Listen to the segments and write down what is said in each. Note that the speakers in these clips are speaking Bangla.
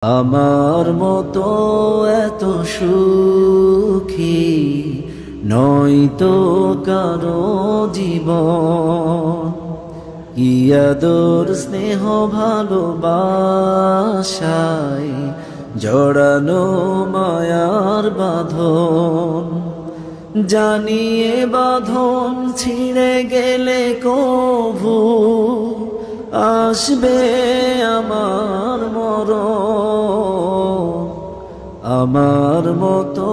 আমার মতো এত সুখী নয়তো কারো জীবন, কি আদর স্নেহ ভালোবাসায় জড়ানো মায়ার বাঁধন। জানিয়ে বাঁধন ছিঁড়ে গেলে কভু আসবে আমার মরণ। আমার মতো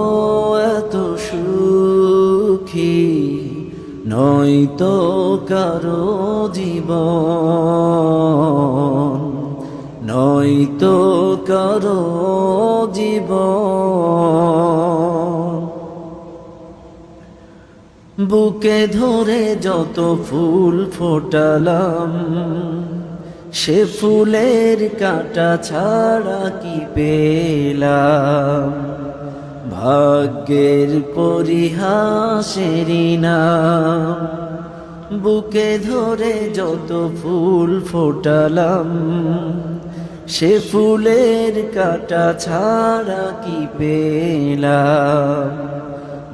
এত সুখী নয়তো কারো জীবন, নয়তো কারো জীবন। বুকে ধরে যত ফুল ফোটালাম, সে ফুলের কাঁটা ছাড়া কি পেলাম? ভাগ্যের পরিহাসেরই নাম। বুকে ধরে যত ফুল ফোটালাম, সে ফুলের কাঁটা ছাড়া কি পেলাম?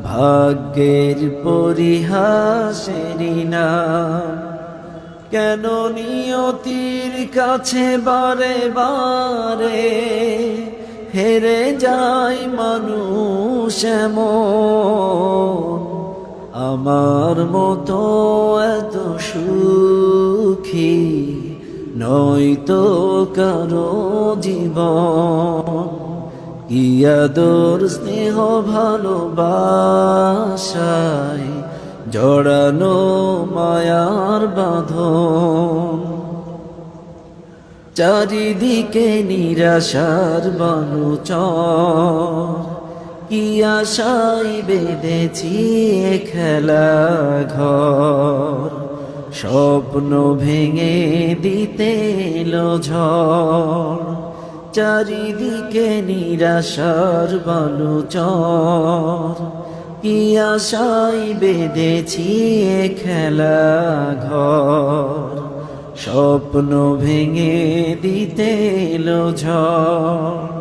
ভাগ্যের পরিহাসেরই নাম। কেন নিয়তির কাছে বারে বারে হেরে যায় মানুষ এমন? আমার মতো এত সুখী নয়তো কারো জীবন, কি আদর স্নেহ ভালোবাসায় জড়ানো মায়ার বাঁধন। চারিদিকে নিরাশার বালুচর, কি আশায় বেঁধেছি খেলা ঘর। স্বপ্ন ভেঙে দিতে এলো ঝড়। চারিদিকে নিরাশার বালুচর, কি আশায় বেঁধেছি খেলা ঘর। স্বপ্ন ভেঙে দিতে এলো ঝড়।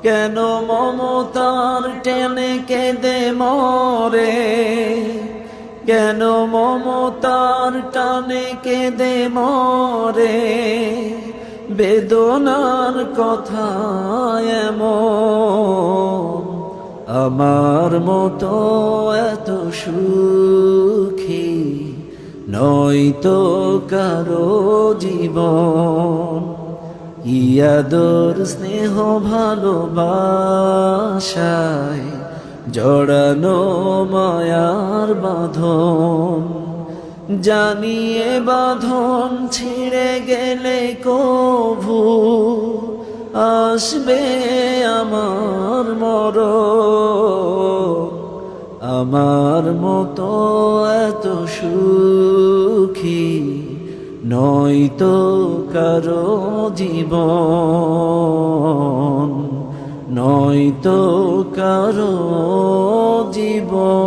কেন মমতার টেনে কেঁদে মরে? কেন মমতার টানে কেঁদে মরে? বেদনার কথা এমন। আমার মতো এত সুখী নয়তো কারো জীবন, কি আদর স্নেহ ভালোবাসায় জড়ানো মায়ার বাঁধন। জানিয়ে বাঁধন ছিঁড়ে গেলে কভু আসবে আমার মরণ। আমার মতো এত সুখী নয়তো কারো জীবন, নয়তো কারো জীবন।